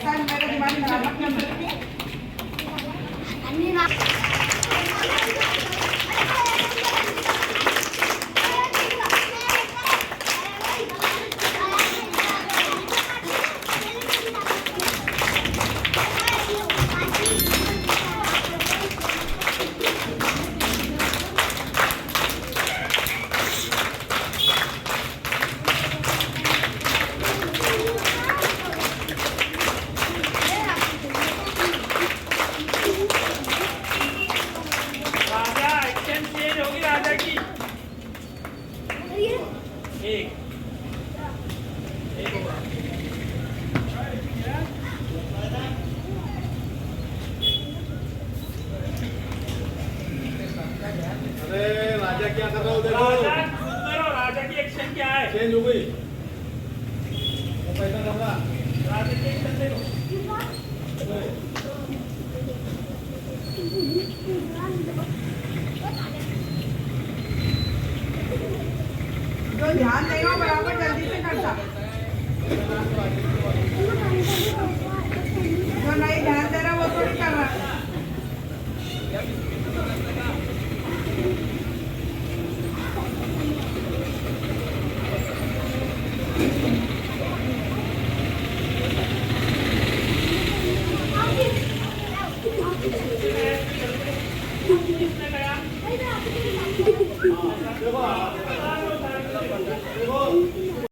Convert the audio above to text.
इंसान मेरे दिमाग खराब मत कर। राजा एक्शन चेंज होगी राजा की एक एक होगा अरे राजा क्या कर रहे हो? देखो राजा खुद करो राजा की एक्शन क्या है चेंज हो गई। वो पैसा कमरा राजा की एक्शन देखो जो ध्यान देगा बराबर जल्दी से करता, जो नहीं ध्यान दे रहा वो थोड़ी कर रहा।